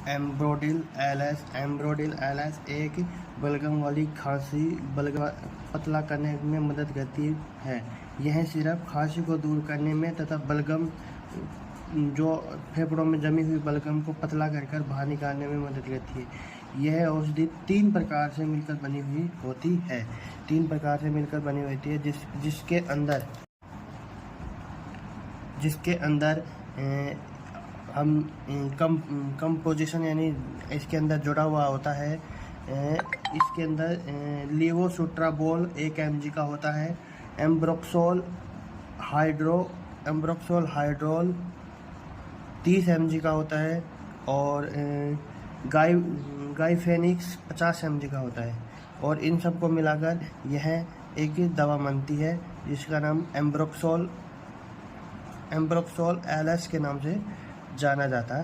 एम्ब्रोडिल LS एक बलगम वाली खांसी पतला करने में मदद करती है। यह सिर्फ खांसी को दूर करने में तथा बलगम जो फेफड़ों में जमी हुई बलगम को पतला कर बाहर निकालने में मदद करती है। यह औषधि 3 प्रकार से मिलकर बनी हुई होती है। 3 प्रकार से मिलकर बनी होती है जिसके अंदर हम कंपोजिशन यानी इसके अंदर जुड़ा हुआ होता है। इसके अंदर लेवोसुट्राबोल 1 mg का होता है। एम्ब्रोक्सोल हाइड्रोल 30 mg का होता है और गाइफेनिक्स 50 mg का होता है। और इन सबको मिलाकर यह एक दवा बनती है जिसका नाम एम्ब्रोक्सोल एलएस के नाम से जाना जाता है।